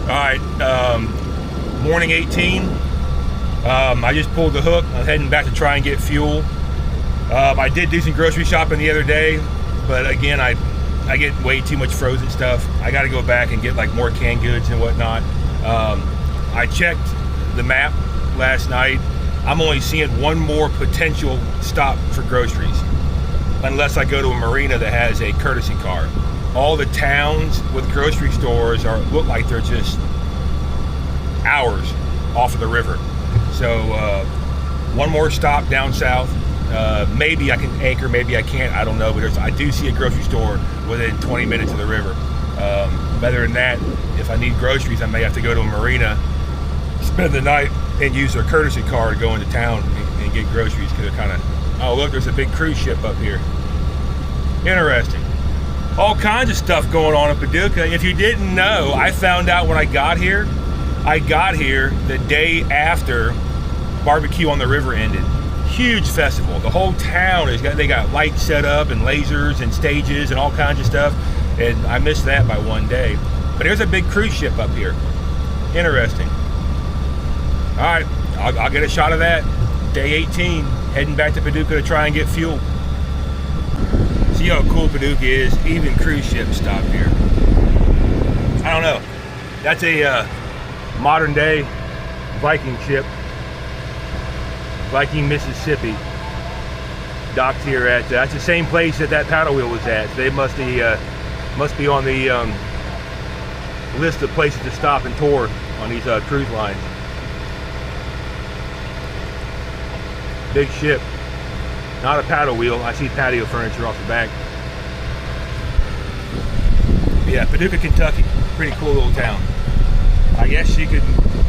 All right, morning 18. I just pulled the hook. I'm heading back to try and get fuel. I did do some grocery shopping the other day, but again, I get way too much frozen stuff. I got to go back and get like more canned goods and whatnot. I checked the map last night. I'm only seeing one more potential stop for groceries, unless I go to a marina that has a courtesy car. All the towns with grocery stores look like they're just hours off of the river. So one more stop down south. Maybe I can anchor, maybe I can't, I don't know, but I do see a grocery store within 20 minutes of the river. Other than that, if I need groceries, I may have to go to a marina, spend the night, and use their courtesy car to go into town and get groceries, because they're kind of, oh look, there's a big cruise ship up here. Interesting. All kinds of stuff going on in Paducah. If you didn't know, I found out when I got here. I got here the day after Barbecue on the River ended. Huge festival. The whole town they got lights set up and lasers and stages and all kinds of stuff. And I missed that by one day. But there's a big cruise ship up here. Interesting. All right, I'll get a shot of that. Day 18, heading back to Paducah to try and get fuel. See how cool Paducah is. Even cruise ships stop here. I don't know. That's a modern day Viking ship. Viking, Mississippi. Docked here at, that's the same place that paddle wheel was at. So they must be on the list of places to stop and tour on these cruise lines. Big ship. Not a paddle wheel. I see patio furniture off the back. Yeah, Paducah, Kentucky. Pretty cool little town. I guess you could,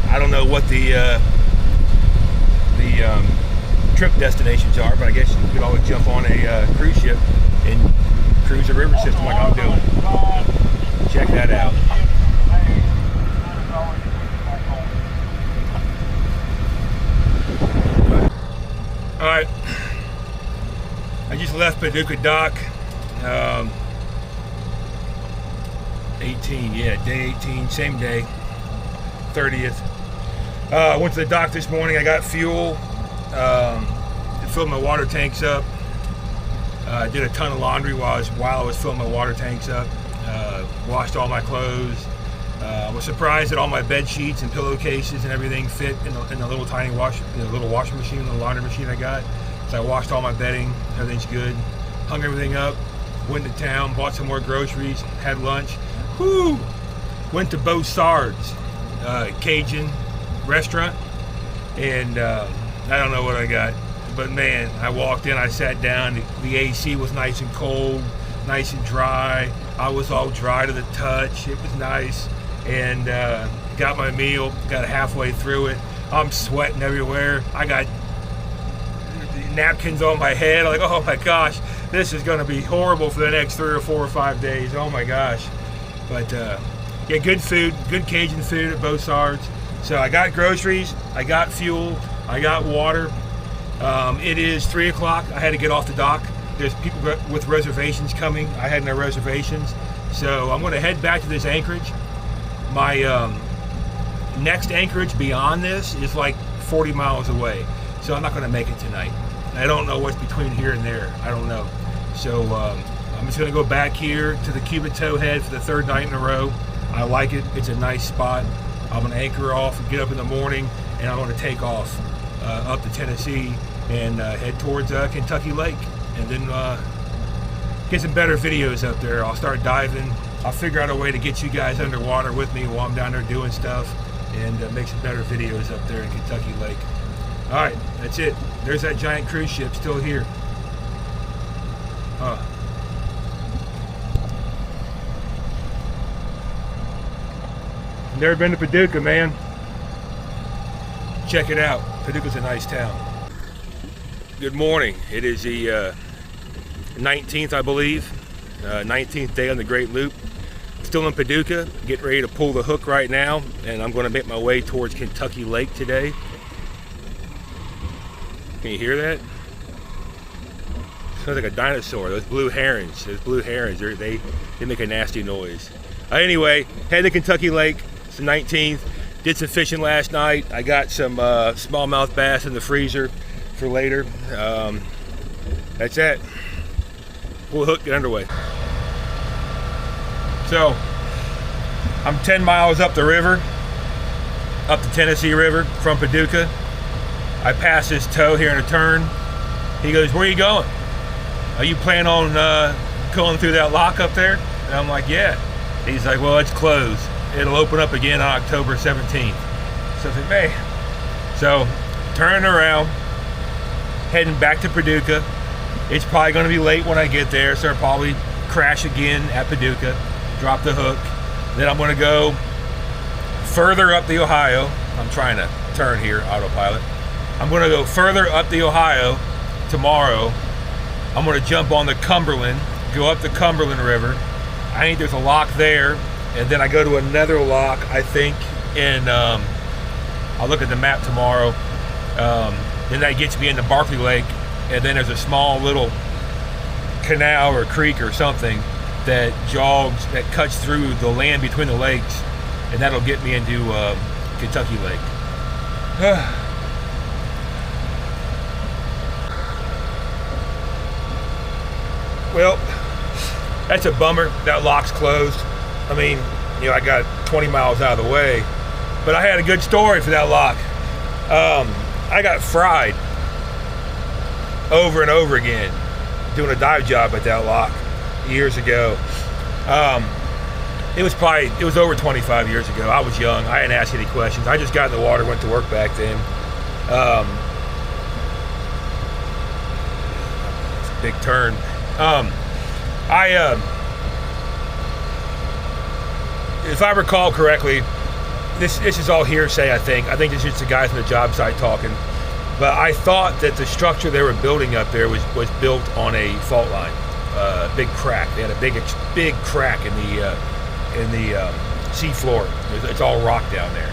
I don't know what the trip destinations are, but I guess you could always jump on a cruise ship and cruise the river system like I'm doing. Check that out. All right. I just left Paducah Dock. 18, yeah, day 18, same day, 30th. I went to the dock this morning. I got fuel. Filled my water tanks up. Did a ton of laundry while I was filling my water tanks up. Washed all my clothes. Was surprised that all my bed sheets and pillowcases and everything fit in the little tiny little washing machine, little laundry machine I got. So I washed all my bedding. Everything's good. Hung everything up. Went to town. Bought some more groceries. Had lunch. Whoo! Went to Beausard's Cajun restaurant, and I don't know what I got, but man, I walked in, I sat down, the AC was nice and cold, nice and dry. I was all dry to the touch. It was nice, and got my meal, got halfway through it. I'm sweating everywhere. I got napkins on my head. Like, oh my gosh, this is going to be horrible for the next 3 or 4 or 5 days. Oh my gosh. But yeah, good food, good Cajun food at Beausard's. So I got groceries, I got fuel, I got water. It is 3 o'clock. I had to get off the dock. There's people with reservations coming. I had no reservations. So I'm going to head back to this anchorage. My next anchorage beyond this is like 40 miles away. So I'm not going to make it tonight. I don't know what's between here and there. I don't know. So I'm just going to go back here to the Cuba Towhead for the 3rd night in a row. I like it. It's a nice spot. I'm going to anchor off and get up in the morning, and I'm going to take off up to Tennessee and head towards Kentucky Lake, and then get some better videos up there. I'll start diving. I'll figure out a way to get you guys underwater with me while I'm down there doing stuff, and make some better videos up there in Kentucky Lake. All right, that's it. There's that giant cruise ship still here. Never been to Paducah, man. Check it out. Paducah's a nice town. Good morning. It is the 19th, I believe. 19th day on the Great Loop. Still in Paducah, getting ready to pull the hook right now, and I'm going to make my way towards Kentucky Lake today. Can you hear that? Sounds like a dinosaur. Those blue herons, they make a nasty noise. Anyway, head to Kentucky Lake. It's the 19th. Did some fishing last night. I got some smallmouth bass in the freezer for later. That's it. Pull the hook, get underway. So, I'm 10 miles up the river, up the Tennessee River from Paducah. I pass this tow here in a turn. He goes, "Where are you going? Are you planning on going through that lock up there?" And I'm like, "Yeah." He's like, "Well, it's closed. It'll open up again on October 17th. So I said, "Man." So, turning around, heading back to Paducah. It's probably going to be late when I get there, so I'll probably crash again at Paducah, drop the hook. Then I'm going to go further up the Ohio. I'm trying to turn here, autopilot. I'm going to go further up the Ohio tomorrow. I'm going to jump on the Cumberland, go up the Cumberland River. I think there's a lock there, and then I go to another lock, I think, and I'll look at the map tomorrow. Then that gets me into Barkley Lake, and then there's a small little canal or creek or something that jogs, that cuts through the land between the lakes, and that'll get me into Kentucky Lake. Well, that's a bummer. That lock's closed. I mean, you know, I got 20 miles out of the way, but I had a good story for that lock. I got fried over and over again doing a dive job at that lock years ago. It was over 25 years ago. I was young. I didn't ask any questions. I just got in the water, went to work back then. It's a big turn. If I recall correctly, this is all hearsay, I think. I think this is just the guys on the job site talking. But I thought that the structure they were building up there was built on a fault line, big crack. They had a big crack in the sea floor. It's all rock down there.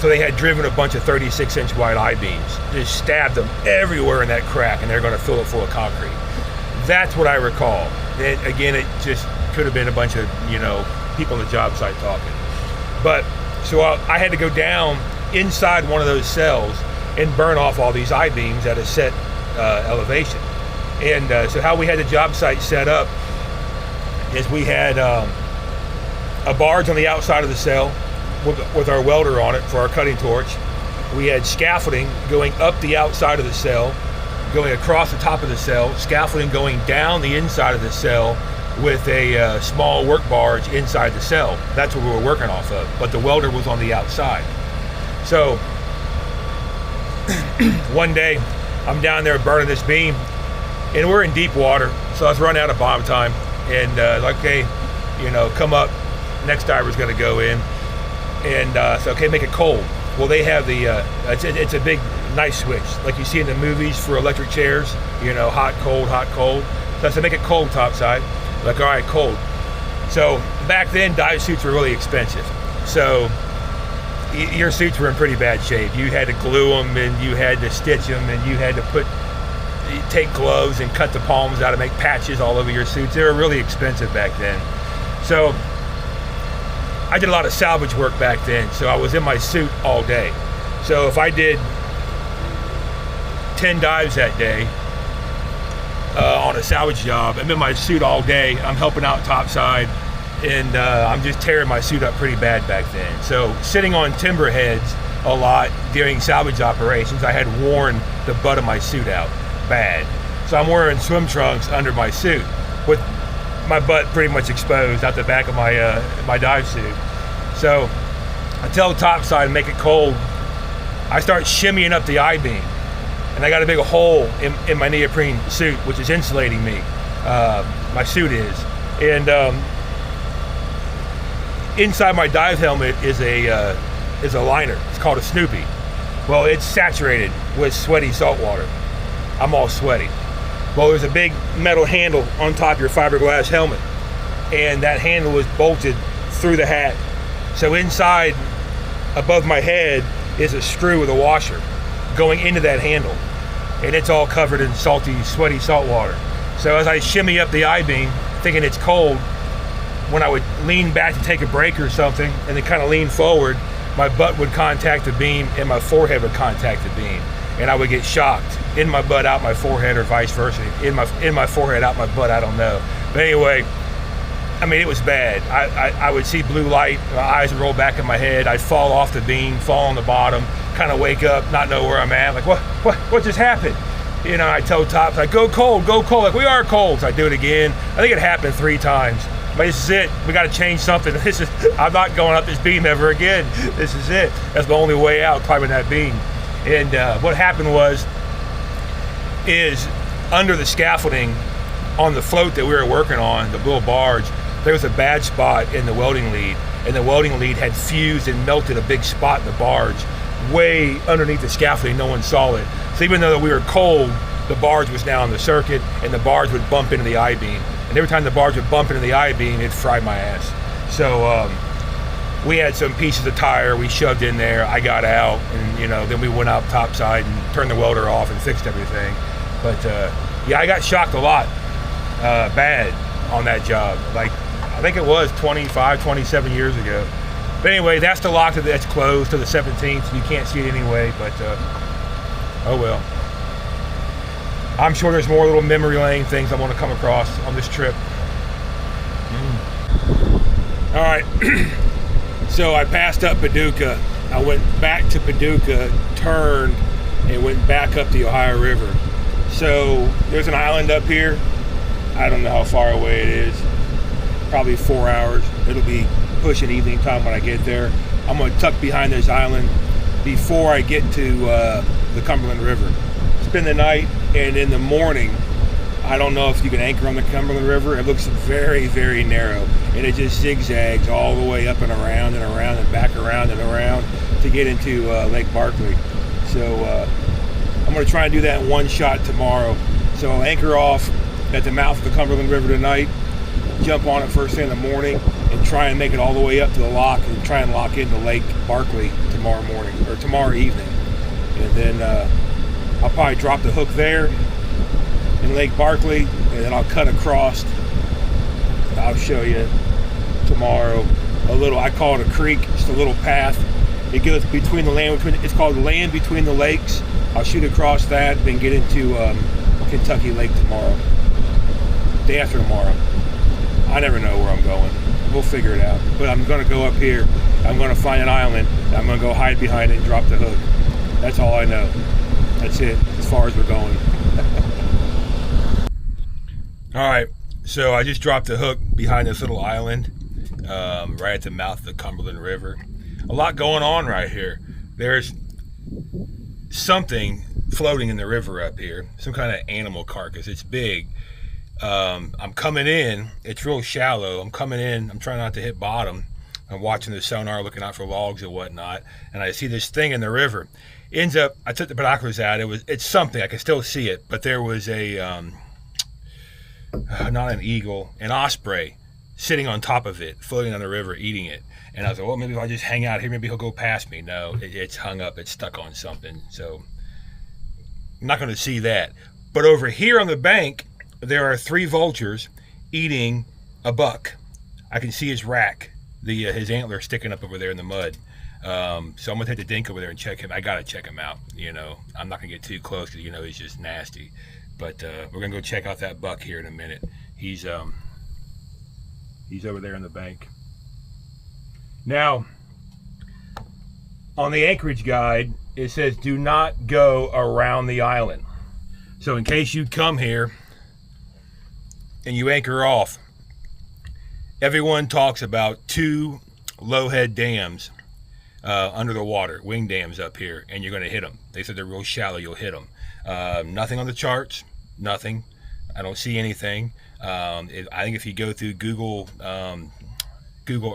So they had driven a bunch of 36-inch wide I-beams, just stabbed them everywhere in that crack, and they're going to fill it full of concrete. That's what I recall. Again, it just could have been a bunch of, you know, people on the job site talking. But so I had to go down inside one of those cells and burn off all these I-beams at a set elevation. And so how we had the job site set up is we had a barge on the outside of the cell with our welder on it for our cutting torch. We had scaffolding going up the outside of the cell, going across the top of the cell, scaffolding going down the inside of the cell with a small work barge inside the cell. That's what we were working off of, but the welder was on the outside. So one day I'm down there burning this beam, and we're in deep water, so I was running out of bomb time, and like, okay, you know, come up, next diver's gonna go in, and so okay, make it cold. Well, they have the it's a big nice switch like you see in the movies for electric chairs, you know, hot, cold, hot, cold. So I said, make it cold topside. Like, all right, cold. So back then, dive suits were really expensive. So your suits were in pretty bad shape. You had to glue them, and you had to stitch them, and you had to take gloves and cut the palms out to make patches all over your suits. They were really expensive back then. So I did a lot of salvage work back then, so I was in my suit all day. So if I did 10 dives that day on a salvage job, I'm in my suit all day, I'm helping out topside, and I'm just tearing my suit up pretty bad back then. So sitting on timber heads a lot during salvage operations, I had worn the butt of my suit out bad. So I'm wearing swim trunks under my suit with my butt pretty much exposed out the back of my dive suit. So I tell topside, make it cold. I start shimmying up the I-beam, and I got a big hole in my neoprene suit, which is insulating me. My suit is, and inside my dive helmet is a liner. It's called a Snoopy. Well, it's saturated with sweaty salt water. I'm all sweaty. Well, there's a big metal handle on top of your fiberglass helmet, and that handle was bolted through the hat. So inside, above my head, is a screw with a washer going into that handle, and it's all covered in salty, sweaty salt water. So as I shimmy up the I-beam, thinking it's cold, when I would lean back to take a break or something, and then kind of lean forward, my butt would contact the beam and my forehead would contact the beam, and I would get shocked in my butt, out my forehead, or vice versa. In my forehead, out my butt, I don't know. But anyway, I mean, it was bad. I would see blue light, my eyes would roll back in my head, I'd fall off the beam, fall on the bottom, kind of wake up, not know where I'm at, like what just happened? You know, I tell Tops, like, go cold, like, we are cold. So I do it again. I think it happened 3 times. But this is it. We got to change something. I'm not going up this beam ever again. This is it. That's the only way out, climbing that beam. And what happened is under the scaffolding on the float that we were working on, the little barge, there was a bad spot in the welding lead, and the welding lead had fused and melted a big spot in the barge way underneath the scaffolding. No one saw it. So even though we were cold, the barge was now on the circuit, and the barge would bump into the I-beam. And every time the barge would bump into the I-beam, it'd fry my ass. So we had some pieces of tire we shoved in there. I got out, and then we went out topside and turned the welder off and fixed everything. But yeah, I got shocked a lot, bad on that job. Like, I think it was 25, 27 years ago. But anyway, that's the lock that's closed to the 17th. You can't see it anyway, but oh well. I'm sure there's more little memory lane things I want to come across on this trip. All right, so I passed up Paducah. I went back to Paducah, turned, and went back up the Ohio River. So there's an island up here. I don't know how far away it is. Probably 4 hours. It'll be pushing evening time when I get there. I'm going to tuck behind this island before I get to the Cumberland River. Spend the night, and in the morning, I don't know if you can anchor on the Cumberland River. It looks very, very narrow, and it just zigzags all the way up and around and back around and around to get into Lake Barkley. So I'm going to try and do that in one shot tomorrow. So I'll anchor off at the mouth of the Cumberland River tonight, jump on it first thing in the morning, and try and make it all the way up to the lock and try and lock into Lake Barkley tomorrow morning or tomorrow evening. And then I'll probably drop the hook there in Lake Barkley, and then I'll cut across. I'll show you tomorrow a little, I call it a creek, just a little path. It goes between the land, it's called Land Between the Lakes. I'll shoot across that, then get into Kentucky Lake tomorrow. Day after tomorrow. I never know where I'm going. We'll figure it out. But I'm going to go up here. I'm going to find an island. I'm going to go hide behind it and drop the hook. That's all I know. That's it, as far as we're going. All right, so I just dropped the hook behind this little island, right at the mouth of the Cumberland River. A lot going on right here. There's something floating in the river up here, some kind of animal carcass. It's big. I'm coming in. It's real shallow. I'm coming in. I'm trying not to hit bottom. I'm watching the sonar, looking out for logs and whatnot, and I see this thing in the river. Ends up, I took the binoculars out. It's something. I can still see it, but there was a not an eagle, an osprey sitting on top of it, floating on the river, eating it. And I was like, well, maybe if I just hang out here, maybe he'll go past me. No, it's hung up. It's stuck on something. So I'm not going to see that. But over here on the bank, there are 3 vultures eating a buck. I can see his rack, his antler sticking up over there in the mud. So I'm gonna take the dink over there and check him. I gotta check him out. I'm not gonna get too close because he's just nasty. But we're gonna go check out that buck here in a minute. He's over there in the bank. Now, on the anchorage guide, it says do not go around the island. So in case you come here and you anchor off, everyone talks about 2 low-head dams under the water, wing dams up here, and you're going to hit them. They said they're real shallow, you'll hit them. Nothing on the charts, nothing. I don't see anything. I think if you go through Google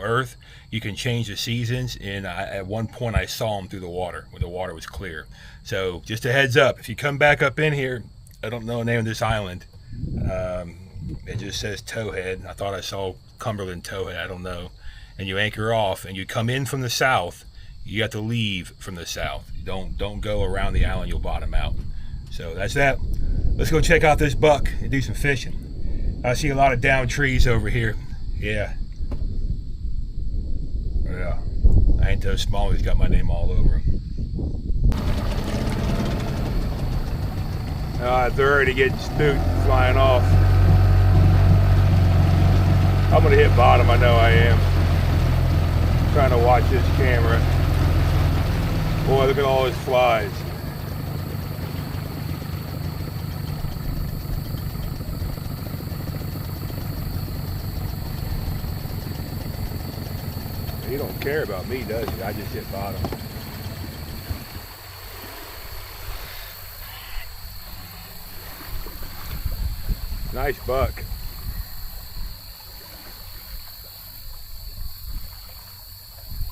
Earth, you can change the seasons, and at one point I saw them through the water when the water was clear. So just a heads up, if you come back up in here, I don't know the name of this island. It just says Towhead. I thought I saw Cumberland Towhead, I don't know. And you anchor off and you come in from the south, you have to leave from the south. You don't go around the island, you'll bottom out. So that's that. Let's go check out this buck and do some fishing. I see a lot of downed trees over here. Yeah. I ain't so small, he's got my name all over him. They're already getting spooked, flying off. I'm gonna hit bottom, I know I am. I'm trying to watch this camera. Boy, look at all those flies. He don't care about me, does he? I just hit bottom. Nice buck.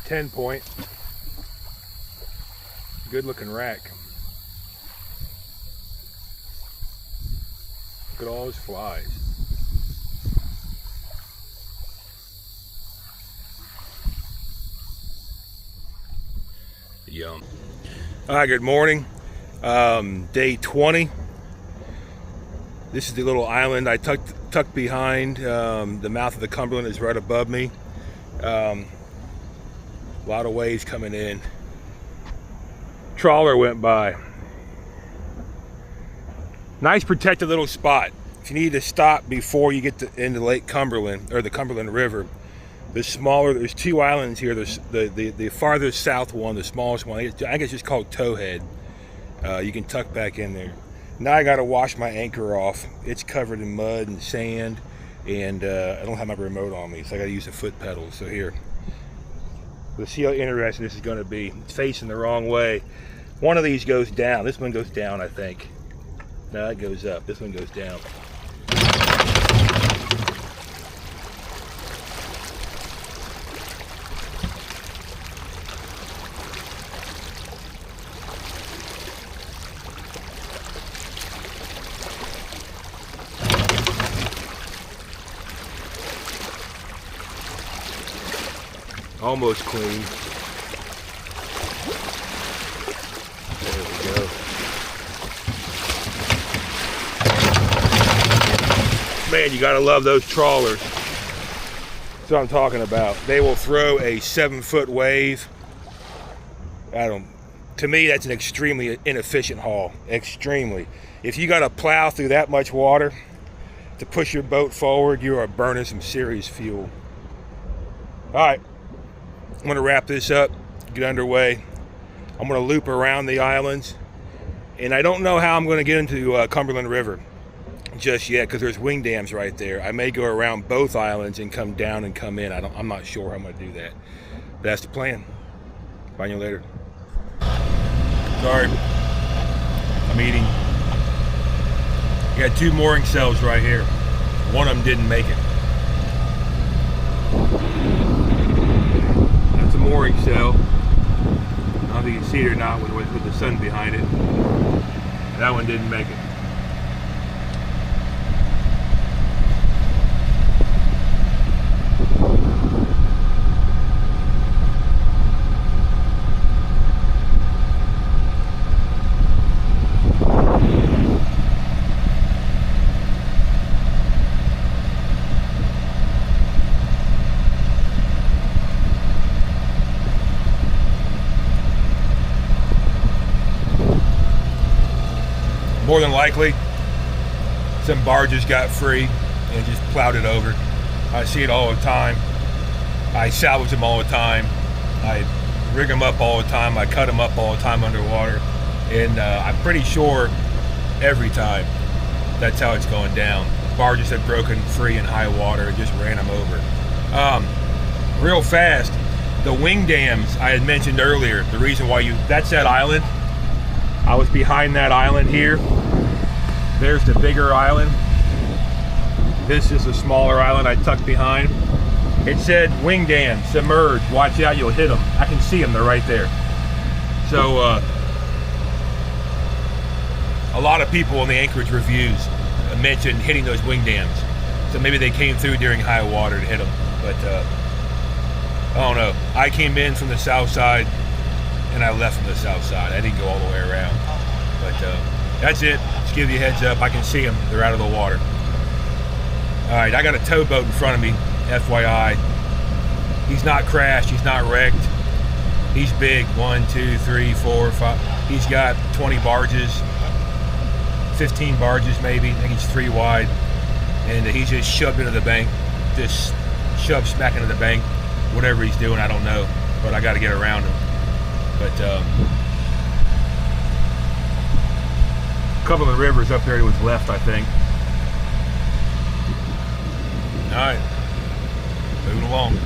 .10. Good looking rack. Look at all those flies. Yum. All right, good morning. Day 20. This is the little island I tucked behind. The mouth of the Cumberland is right above me. A lot of waves coming in. Trawler went by. Nice protected little spot. If you need to stop before you get into Lake Cumberland or the Cumberland River, there's two islands here. There's the farthest south one, the smallest one. I think it's just called Towhead. You can tuck back in there. Now I gotta wash my anchor off. It's covered in mud and sand, and I don't have my remote on me, so I gotta use the foot pedals. So here, let's see how interesting this is gonna be. It's facing the wrong way. One of these goes down. This one goes down, I think. No, it goes up. This one goes down. Almost clean. There we go. Man, you gotta love those trawlers. That's what I'm talking about. They will throw a 7-foot wave. To me, that's an extremely inefficient haul. Extremely. If you gotta plow through that much water to push your boat forward, you are burning some serious fuel. All right. I'm going to wrap this up, get underway. I'm going to loop around the islands, and I don't know how I'm going to get into Cumberland River just yet because there's wing dams right there. I may go around both islands and come down and come in. I'm not sure how I'm going to do that. But that's the plan. Find you later. Sorry, I'm eating. I got 2 mooring cells right here. One of them didn't make it. Mooring cell. I don't know if you can see it or not with the sun behind it. That one didn't make it. More than likely, some barges got free and just plowed it over. I see it all the time. I salvage them all the time. I rig them up all the time. I cut them up all the time underwater. And I'm pretty sure every time that's how it's going down. Barges have broken free in high water and just ran them over. Real fast, the wing dams I had mentioned earlier, the reason why that's that island. I was behind that island here. There's the bigger island. This is a smaller island I tucked behind. It said wing dam, submerge, watch out, you'll hit them. I can see them, they're right there. So a lot of people in the Anchorage reviews mentioned hitting those wing dams. So maybe they came through during high water to hit them. But I don't know. I came in from the south side and I left from the south side. I didn't go all the way around. But that's it. Just give you a heads up. I can see them. They're out of the water. All right, I got a towboat in front of me, FYI. He's not crashed. He's not wrecked. He's big. 1, 2, 3, 4, 5. He's got 20 barges, 15 barges maybe. I think he's 3 wide. And he's just shoved into the bank. Just shoved smack into the bank. Whatever he's doing, I don't know. But I got to get around him. But Cumberland River's up there to his left, I think. All right, moving along.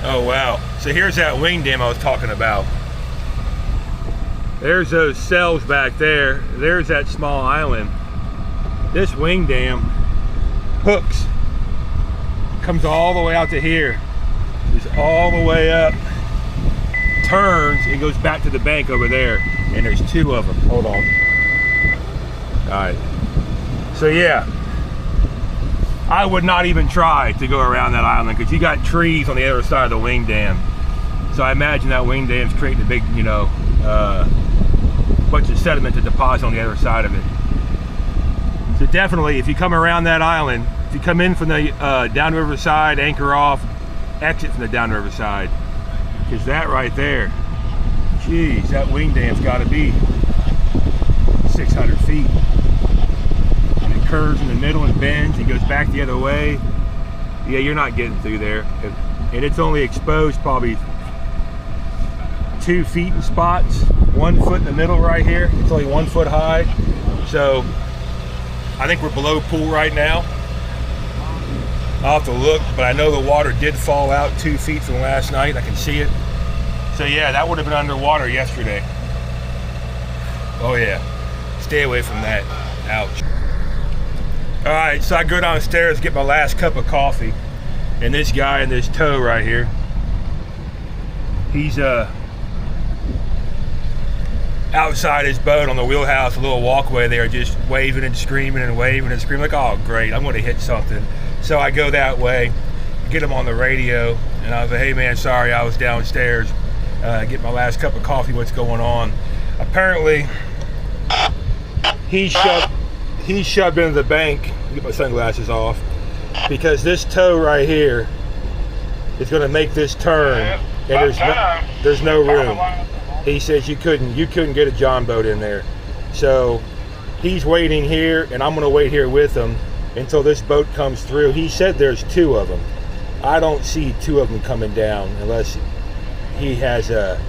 Oh wow! So here's that wing dam I was talking about. There's those cells back there. There's that small island. This wing dam hooks, comes all the way out to here. Goes all the way up, turns, and goes back to the bank over there. And there's 2 of them. Hold on. All right. So yeah, I would not even try to go around that island because you got trees on the other side of the wing dam. So I imagine that wing dam's creating a big, you know, bunch of sediment to deposit on the other side of it. So definitely, if you come around that island, if you come in from the downriver side, anchor off, exit from the downriver side, because that right there, geez, that wing dam's got to be 600 feet. And it curves in the middle and bends and goes back the other way. Yeah, you're not getting through there. And it's only exposed probably 2 feet in spots, 1 foot in the middle right here. It's only 1 foot high. So I think we're below pool right now. I'll have to look, but I know the water did fall out 2 feet from last night. I can see it. So yeah, that would have been underwater yesterday. Oh yeah, stay away from that. Ouch. All right, so I go downstairs, get my last cup of coffee, and this guy in this tow right here, he's outside his boat on the wheelhouse, a little walkway there, just waving and screaming and waving and screaming, like, oh great, I'm gonna hit something. So I go that way, get him on the radio, and I was like, hey man, sorry, I was downstairs, get my last cup of coffee, what's going on? Apparently, he shoved into the bank, get my sunglasses off, because this tow right here is gonna make this turn, and there's no room. He says you couldn't get a John boat in there. So he's waiting here, and I'm gonna wait here with him until this boat comes through. He said there's 2 of them. I don't see 2 of them coming down unless he has a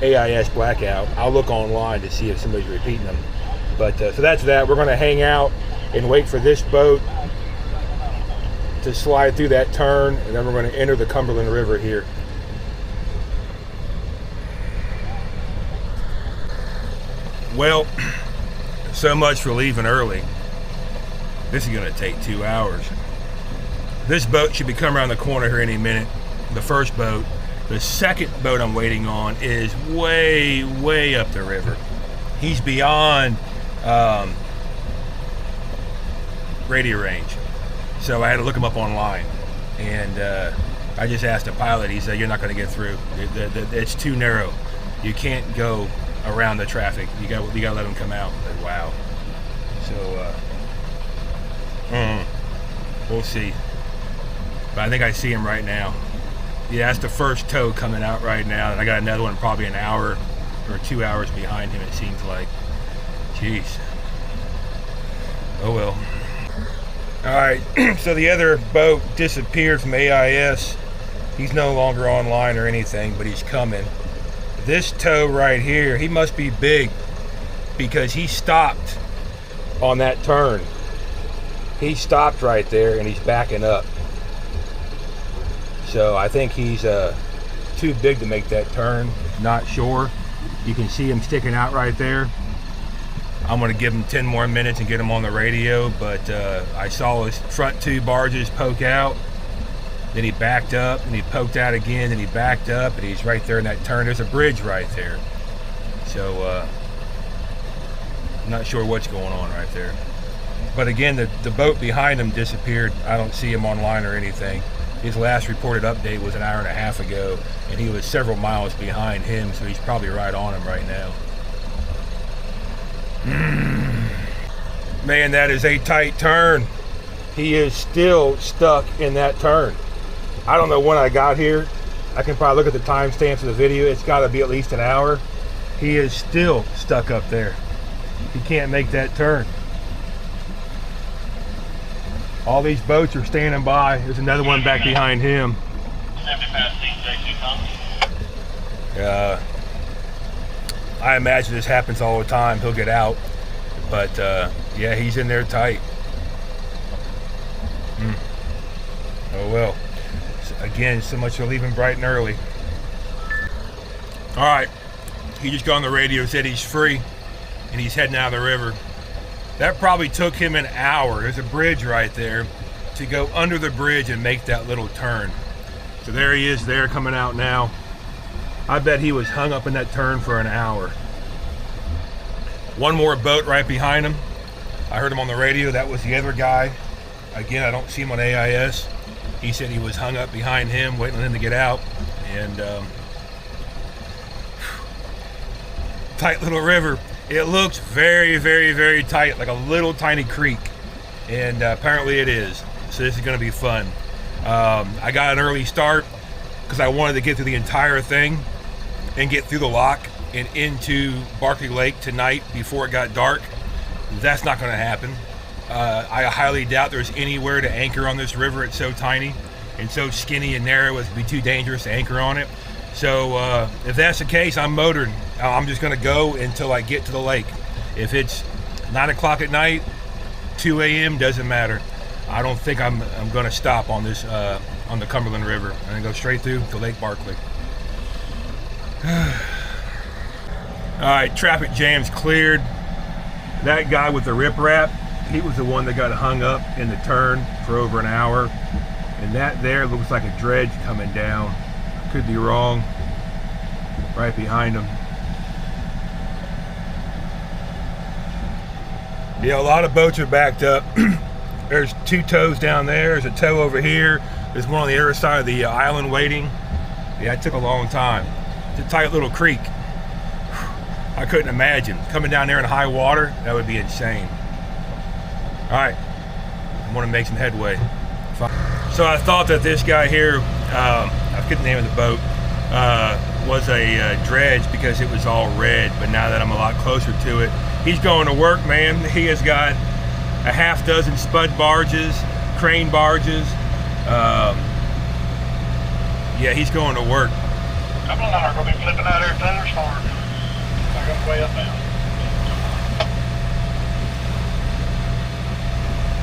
AIS blackout. I'll look online to see if somebody's repeating them. But so that's that. We're gonna hang out and wait for this boat to slide through that turn, and then we're gonna enter the Cumberland River here. Well, so much for leaving early. This is gonna take 2 hours. This boat should be coming around the corner here any minute. The first boat. The second boat I'm waiting on is way, way up the river. He's beyond radio range. So I had to look him up online. And I just asked the pilot, he said, you're not gonna get through. It's too narrow. You can't go around the traffic. You gotta let him come out. Like, wow. So we'll see. But I think I see him right now. Yeah, that's the first tow coming out right now, and I got another one probably an hour or 2 hours behind him, it seems like. Jeez. Oh well. Alright, so the other boat disappeared from AIS. He's no longer online or anything, but he's coming. This tow right here, he must be big because he stopped on that turn. He stopped right there and he's backing up. So I think he's too big to make that turn. Not sure. You can see him sticking out right there. I'm gonna give him 10 more minutes and get him on the radio, but I saw his front 2 barges poke out. Then he backed up and he poked out again and he backed up and he's right there in that turn. There's a bridge right there. So I'm not sure what's going on right there. But again, the boat behind him disappeared. I don't see him online or anything. His last reported update was an hour and a half ago, and he was several miles behind him, so he's probably right on him right now. Man, that is a tight turn. He is still stuck in that turn. I don't know when I got here, I can probably look at the timestamps of the video. It's got to be at least an hour. He is still stuck up there. He can't make that turn. All these boats are standing by. There's another one back behind him. I imagine this happens all the time. He'll get out, but yeah, he's in there tight. Oh well. Again, so much for leaving bright and early. All right, he just got on the radio, said he's free, and he's heading out of the river. That probably took him an hour. There's a bridge right there, to go under the bridge and make that little turn. So there he is there, coming out now. I bet he was hung up in that turn for an hour. One more boat right behind him. I heard him on the radio. That was the other guy. Again, I don't see him on AIS. He said he was hung up behind him, waiting on him to get out. And tight little river. It looks very, very, very tight, like a little tiny creek. And apparently it is. So this is going to be fun. I got an early start because I wanted to get through the entire thing and get through the lock and into Barkley Lake tonight before it got dark. That's not going to happen. I highly doubt there's anywhere to anchor on this river. It's so tiny and so skinny and narrow, it would be too dangerous to anchor on it. So if that's the case, I'm motoring. I'm just going to go until I get to the lake. If it's 9 o'clock at night, 2 a.m., doesn't matter. I don't think I'm going to stop on this on the Cumberland River. I'm going to go straight through to Lake Barkley. All right, traffic jam's cleared. That guy with the riprap, he was the one that got hung up in the turn for over an hour. And that there looks like a dredge coming down. Could be wrong. Right behind him. Yeah, a lot of boats are backed up. There's 2 tows down there. There's a tow over here. There's one on the other side of the island waiting. Yeah, it took a long time. It's a tight little creek. I couldn't imagine coming down there in high water. That would be insane. All right, I want to make some headway. So I thought that this guy here, I forget the name of the boat, was a dredge because it was all red. But now that I'm a lot closer to it, he's going to work, man. He has got a half dozen spud barges, crane barges. Yeah, he's going to work. Cumberland are going to be flipping out here thunderstorm. They're going way up now.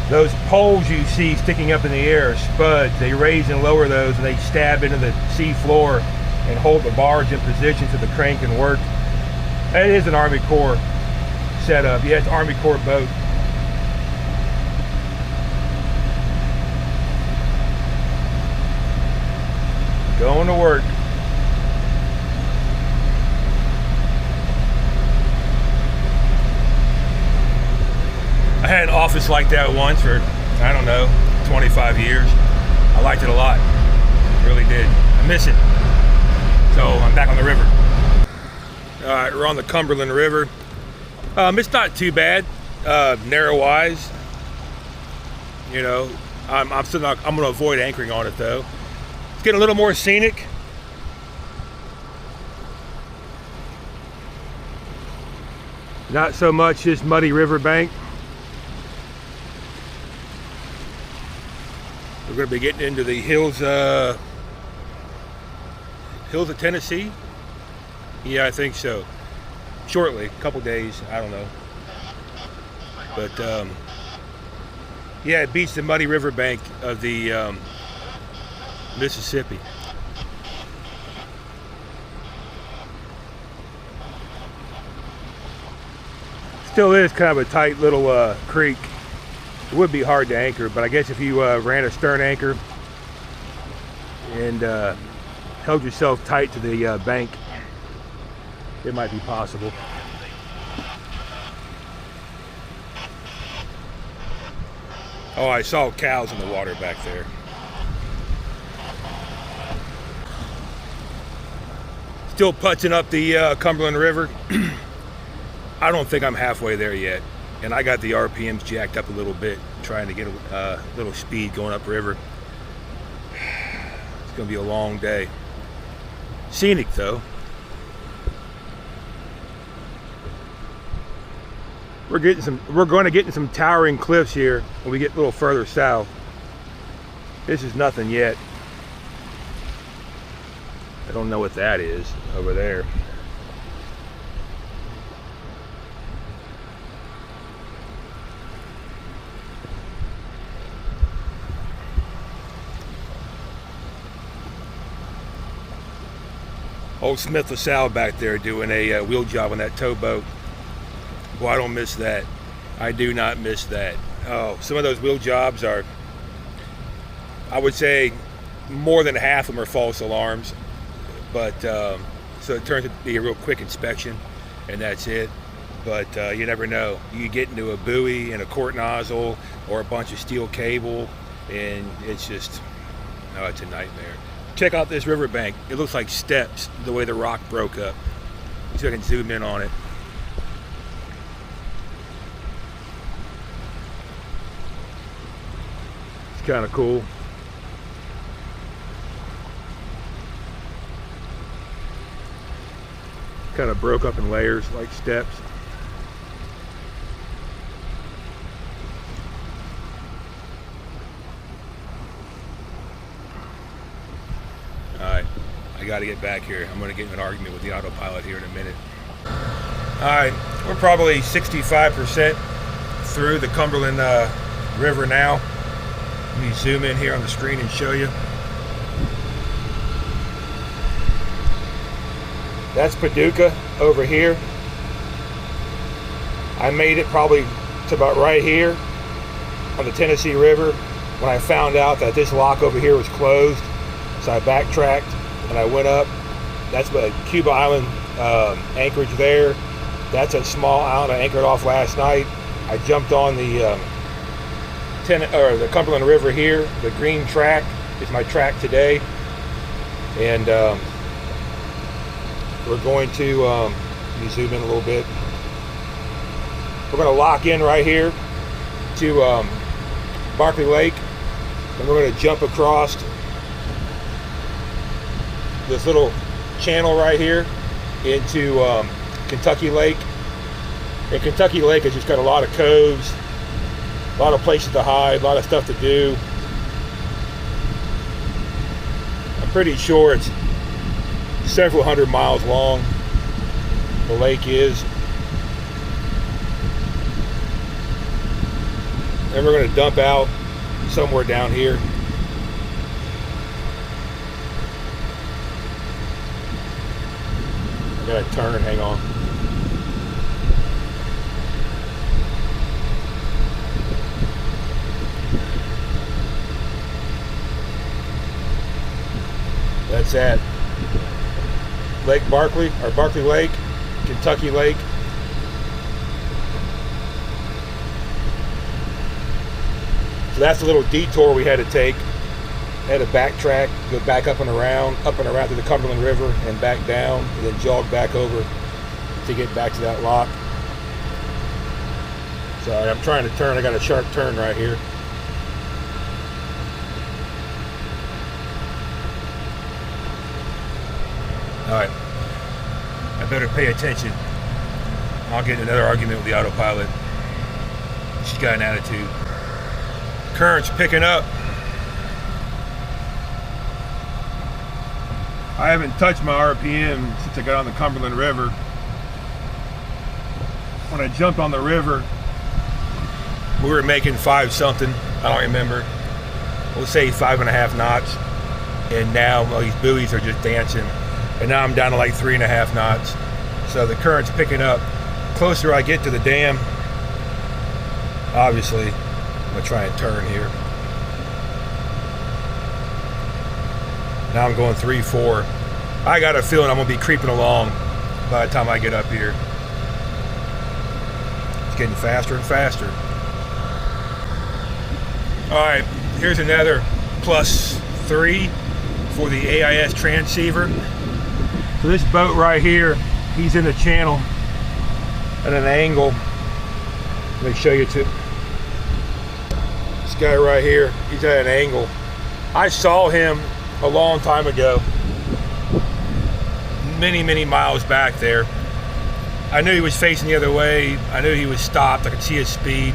Those poles you see sticking up in the air are spuds. They raise and lower those, and they stab into the sea floor and hold the barge in position so the crane can work. That is an Army Corps setup. Yeah, it's an Army Corps boat. Going to work. I had an office like that once for, I don't know, 25 years. I liked it a lot. Really did. I miss it. So I'm back on the river. All right, we're on the Cumberland River. It's not too bad, narrow-wise. You know, I'm still not. I'm going to avoid anchoring on it though. It's getting a little more scenic. Not so much this muddy riverbank. We're going to be getting into the hills of Tennessee. Yeah, I think so. Shortly, a couple days, I don't know. But yeah, it beats the muddy riverbank of the Mississippi. Still is kind of a tight little creek. It would be hard to anchor, but I guess if you ran a stern anchor and held yourself tight to the bank, it might be possible. Oh, I saw cows in the water back there. Still putzing up the Cumberland River. I don't think I'm halfway there yet. And I got the RPMs jacked up a little bit, trying to get a little speed going upriver. It's gonna be a long day. Scenic though. We're going to get in some towering cliffs here when we get a little further south. This is nothing yet. I don't know what that is over there. Old Smith LaSalle back there doing a wheel job on that towboat. Boy, I don't miss that. I do not miss that. Oh, some of those wheel jobs are, I would say, more than half of them are false alarms. But so it turns out to be a real quick inspection, and that's it. But you never know. You get into a buoy and a quart nozzle or a bunch of steel cable, and it's just, oh, it's a nightmare. Check out this riverbank. It looks like steps the way the rock broke up. See if I can zoom in on it. It's kind of cool. Kind of broke up in layers like steps. Alright, I got to get back here. I'm going to get in an argument with the autopilot here in a minute. Alright, we're probably 65% through the Cumberland River now. Let me zoom in here on the screen and show you. That's Paducah over here. I made it probably to about right here on the Tennessee River when I found out that this lock over here was closed. So I backtracked and I went up. That's the Cuba Island anchorage there. That's a small island I anchored off last night. I jumped on the Cumberland River here. The green track is my track today, and we're going to let me zoom in a little bit. We're going to lock in right here to Barkley Lake, and we're going to jump across this little channel right here into Kentucky Lake. And Kentucky Lake has just got a lot of coves, a lot of places to hide, a lot of stuff to do. I'm pretty sure it's several hundred miles long, the lake is. And we're going to dump out somewhere down here. I gotta turn, hang on. That's at Lake Barkley, or Barkley Lake, Kentucky Lake. So that's the little detour we had to take. Had to backtrack, go back up and around through the Cumberland River and back down, and then jog back over to get back to that lock. So I'm trying to turn. I got a sharp turn right here. Alright, I better pay attention. I'll get in another argument with the autopilot. She's got an attitude. Current's picking up. I haven't touched my RPM since I got on the Cumberland River. When I jumped on the river, we were making 5 something, I don't remember. We'll say 5.5 knots. And now these buoys are just dancing. And now I'm down to like 3.5 knots. So the current's picking up. Closer I get to the dam, obviously, I'm gonna try and turn here. Now I'm going 3-4. I got a feeling I'm gonna be creeping along by the time I get up here. It's getting faster and faster. All right, here's another +3 for the AIS transceiver. So this boat right here, he's in the channel at an angle. Let me show you too. This guy right here, he's at an angle. I saw him a long time ago. many miles back there. I knew he was facing the other way. I knew he was stopped. I could see his speed,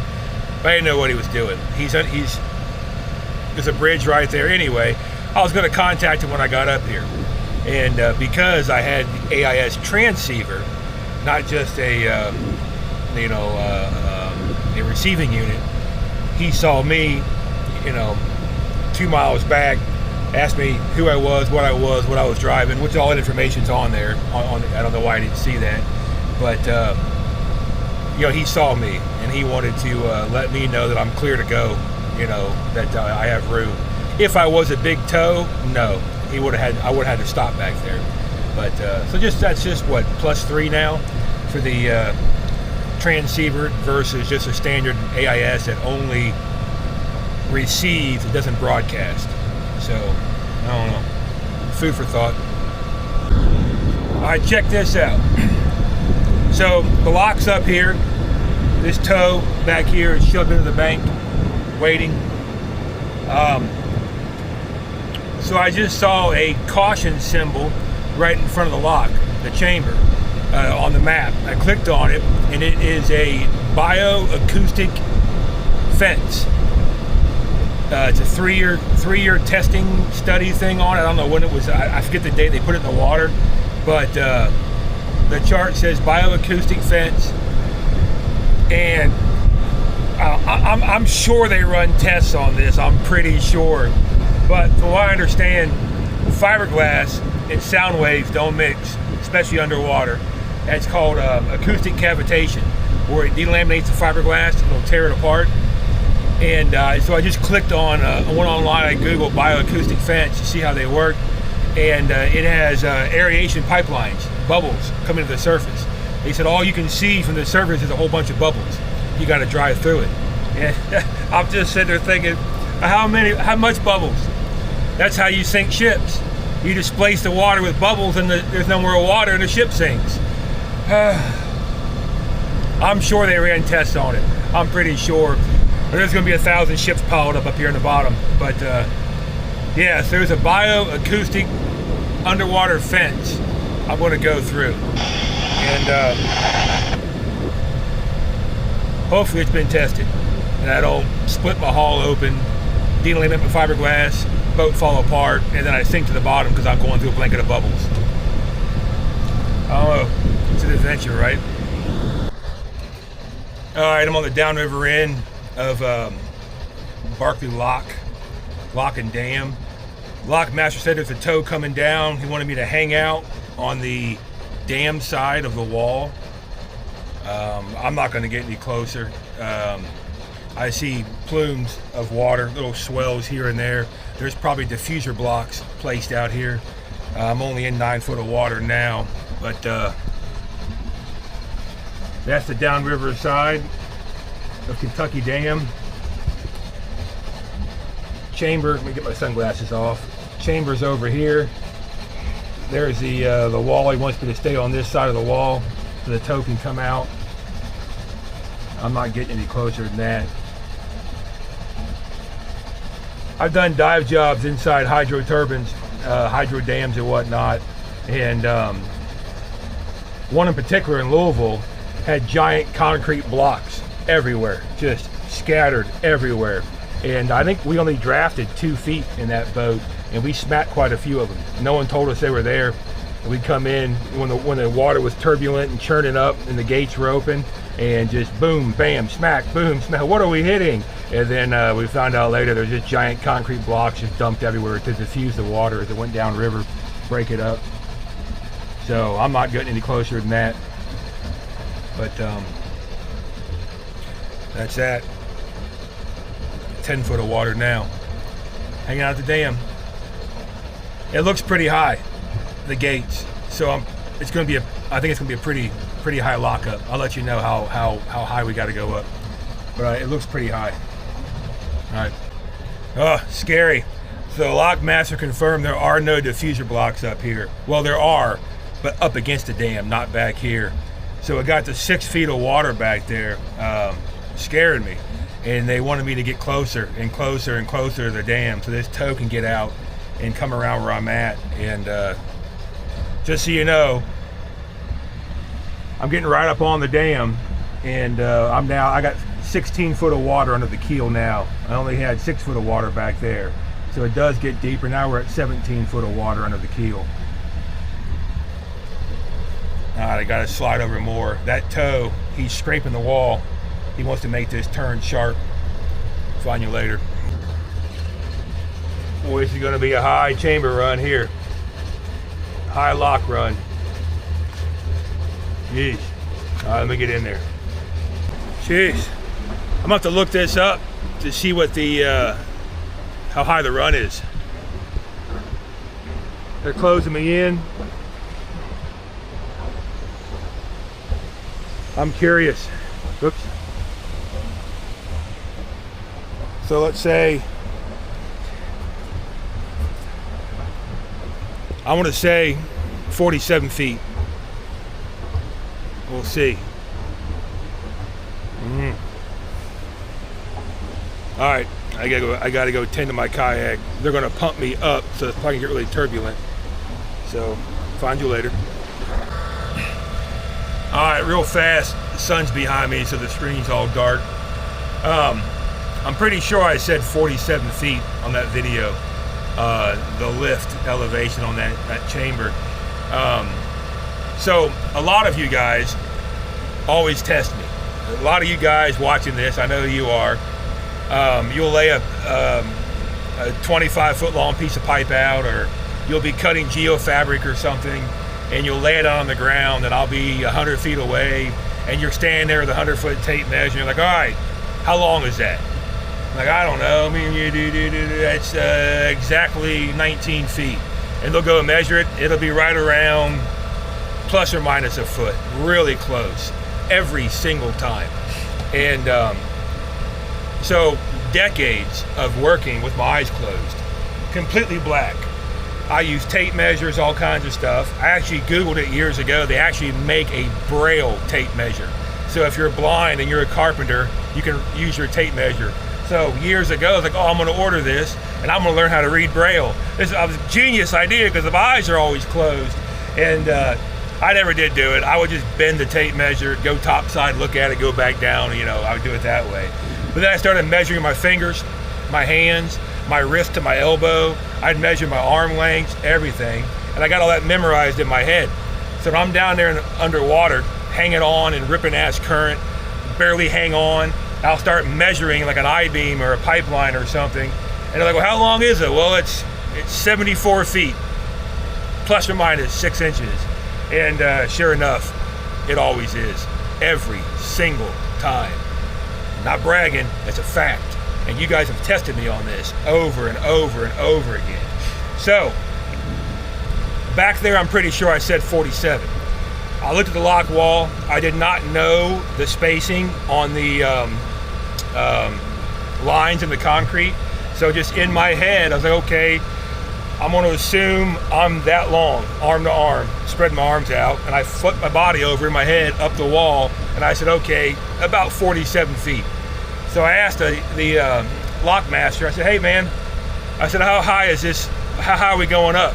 but I didn't know what he was doing. There's a bridge right there. Anyway, I was going to contact him when I got up here, and because I had the AIS transceiver, not just a receiving unit, he saw me, 2 miles back, asked me who I was, what I was driving, which all that information's on there. I don't know why I didn't see that, but he saw me and he wanted to let me know that I'm clear to go. That I have room. If I was a big tow, no, I would have had to stop back there. But that's just what, +3 now for the transceiver versus just a standard AIS that only receives, it doesn't broadcast. So I don't know. Food for thought. All right, check this out. So the lock's up here. This tow back here is shoved into the bank, waiting. So I just saw a caution symbol right in front of the lock, the chamber, on the map. I clicked on it, and it is a bioacoustic fence. It's a three-year testing study thing on it. I don't know when it was. I forget the date they put it in the water, but the chart says bioacoustic fence, and I'm sure they run tests on this. I'm pretty sure, but from what I understand, fiberglass and sound waves don't mix, especially underwater. That's called acoustic cavitation, where it delaminates the fiberglass and it'll tear it apart. And so I just clicked on, I went online, I Googled bioacoustic fence to see how they work. And it has aeration pipelines, bubbles coming to the surface. They said all you can see from the surface is a whole bunch of bubbles. You got to drive through it. And I'm just sitting there thinking, how much bubbles? That's how you sink ships. You displace the water with bubbles and there's no more water and the ship sinks. I'm sure they ran tests on it. I'm pretty sure. There's going to be 1,000 ships piled up here in the bottom. But yes, there's a bioacoustic underwater fence I'm going to go through. And hopefully it's been tested. And that'll split my hull open, delamate my fiberglass, boat fall apart, and then I sink to the bottom because I'm going through a blanket of bubbles. I don't know. It's an adventure, right? All right, I'm on the downriver end of Barkley Lock and Dam. Lock master said there's a tow coming down. He wanted me to hang out on the dam side of the wall. I'm not going to get any closer. I see plumes of water, little swells here and there. There's probably diffuser blocks placed out here. I'm only in 9 foot of water now, but that's the downriver side of Kentucky Dam. Chamber, let me get my sunglasses off. Chamber's over here. There's the wall. He wants me to stay on this side of the wall so the tow can come out. I'm not getting any closer than that. I've done dive jobs inside hydro turbines, hydro dams and whatnot, and one in particular in Louisville had giant concrete blocks everywhere, just scattered everywhere. And I think we only drafted 2 feet in that boat, and we smacked quite a few of them. No one told us they were there. And we'd come in when the water was turbulent and churning up and the gates were open, and just boom, bam, smack, boom, smack. What are we hitting? And then we found out later there's just giant concrete blocks just dumped everywhere to diffuse the water as it went down river, break it up. So I'm not getting any closer than that. But that's that. 10 foot of water now. Hanging out at the dam. It looks pretty high, the gates. So I think it's gonna be a pretty high lockup. I'll let you know how high we gotta go up. But it looks pretty high. All right. Oh, scary. So lock master confirmed there are no diffuser blocks up here. Well, there are, but up against the dam, not back here. So it got to 6 feet of water back there, scaring me. And they wanted me to get closer and closer and closer to the dam so this tow can get out and come around where I'm at and just so you know, I'm getting right up on the dam, and I got 16 foot of water under the keel now. I only had 6 foot of water back there. So it does get deeper. Now we're at 17 foot of water under the keel. All right, I gotta slide over more. That toe, he's scraping the wall. He wants to make this turn sharp. Find you later. Boy, this is gonna be a high chamber run here. High lock run. Jeez. All right, let me get in there. Jeez. I'm gonna have to look this up to see what the how high the run is. They're closing me in. I'm curious. Oops. So let's say, I want to say 47 feet. We'll see. All right, I gotta go tend to my kayak. They're gonna pump me up so it's probably gonna get really turbulent. So, find you later. All right, real fast. The sun's behind me, so the screen's all dark. I'm pretty sure I said 47 feet on that video. The lift elevation on that chamber. So a lot of you guys always test me. A lot of you guys watching this, I know you are. You'll lay a 25 foot long piece of pipe out, or you'll be cutting geofabric or something, and you'll lay it on the ground, and I'll be 100 feet away, and you're standing there with a 100 foot tape measure. You're like, all right, how long is that? I'm like, I don't know. I mean, it's exactly 19 feet. And they'll go and measure it. It'll be right around plus or minus a foot, really close, every single time. And so decades of working with my eyes closed, completely black. I use tape measures, all kinds of stuff. I actually Googled it years ago. They actually make a Braille tape measure. So if you're blind and you're a carpenter, you can use your tape measure. So years ago, I was like, oh, I'm gonna order this and I'm gonna learn how to read Braille. This was a genius idea because my eyes are always closed. And I never did do it. I would just bend the tape measure, go top side, look at it, go back down, I would do it that way. But then I started measuring my fingers, my hands, my wrist to my elbow. I'd measure my arm lengths, everything. And I got all that memorized in my head. So when I'm down there underwater, hanging on and ripping ass current, barely hang on, I'll start measuring like an I-beam or a pipeline or something. And they're like, well, how long is it? Well, it's 74 feet, plus or minus 6 inches. And sure enough, it always is, every single time. Not bragging, it's a fact. And you guys have tested me on this over and over and over again. So, back there, I'm pretty sure I said 47. I looked at the lock wall. I did not know the spacing on the lines in the concrete. So just in my head, I was like, okay, I'm gonna assume I'm that long, arm to arm, spread my arms out, and I flipped my body over in my head up the wall, and I said, okay, about 47 feet. So I asked the lock master, I said, hey man, I said, how high is this? How high are we going up?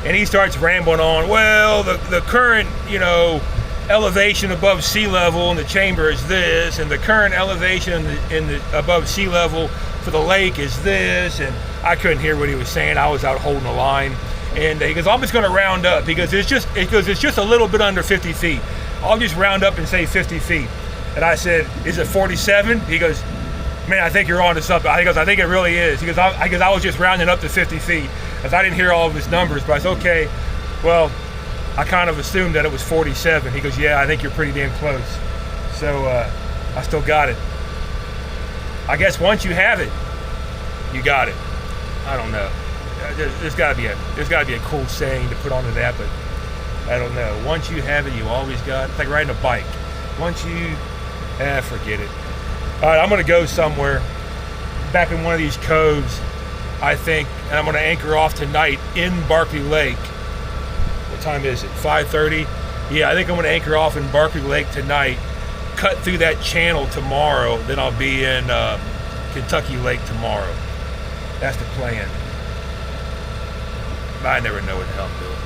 And he starts rambling on, well, the current, elevation above sea level in the chamber is this, and the current elevation in the above sea level for the lake is this, and I couldn't hear what he was saying. I was out holding the line, and he goes, I'm just going to round up because it's just a little bit under 50 feet. I'll just round up and say 50 feet. And I said, is it 47? He goes, man, I think you're on to something. He goes, I think it really is. He goes, I was just rounding up to 50 feet. Because I didn't hear all of his numbers, but I said, okay, well, I kind of assumed that it was 47. He goes, yeah, I think you're pretty damn close. So I still got it. I guess once you have it, you got it. I don't know. There's got to be a cool saying to put onto that, but I don't know. Once you have it, you always got it. It's like riding a bike. Once you, forget it. All right, I'm gonna go somewhere back in one of these coves, I think, and I'm gonna anchor off tonight in Barkley Lake. What time is it? 5:30? Yeah, I think I'm gonna anchor off in Barkley Lake tonight, cut through that channel tomorrow, then I'll be in Kentucky Lake tomorrow. That's the plan. I never know what the hell I'm doing.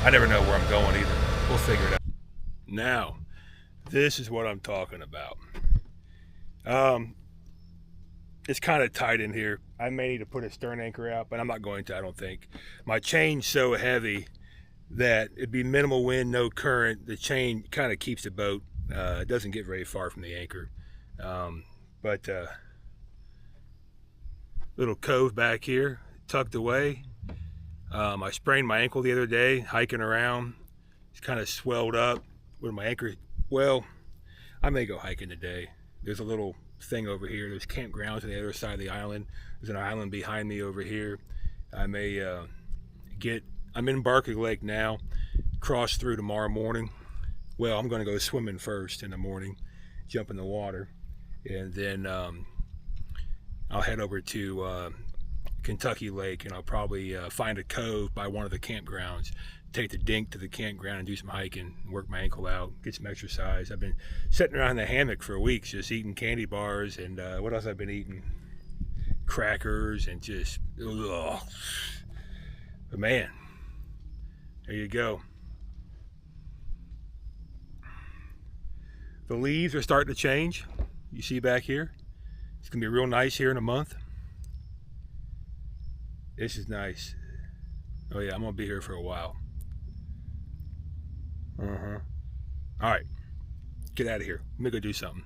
I never know where I'm going either. We'll figure it out. Now, this is what I'm talking about. It's kind of tight in here. I may need to put a stern anchor out, but I'm not going to, I don't think. My chain's so heavy that it'd be minimal wind, no current. The chain kind of keeps the boat. It doesn't get very far from the anchor. Little cove back here, tucked away. I sprained my ankle the other day hiking around. It's kind of swelled up with my anchor. Well, I may go hiking today. There's a little thing over here. There's campgrounds on the other side of the island. There's an island behind me over here. I may I'm in Barkley Lake now, cross through tomorrow morning. Well, I'm gonna go swimming first in the morning, jump in the water, and then I'll head over to Kentucky Lake, and I'll probably find a cove by one of the campgrounds, take the dink to the campground and do some hiking, work my ankle out, get some exercise. I've been sitting around in the hammock for weeks just eating candy bars, and what else I've been eating? Crackers, and just, ugh. But man, there you go. The leaves are starting to change. You see back here? It's gonna be real nice here in a month. This is nice. Oh yeah, I'm gonna be here for a while. All right, get out of here. Let me go do something.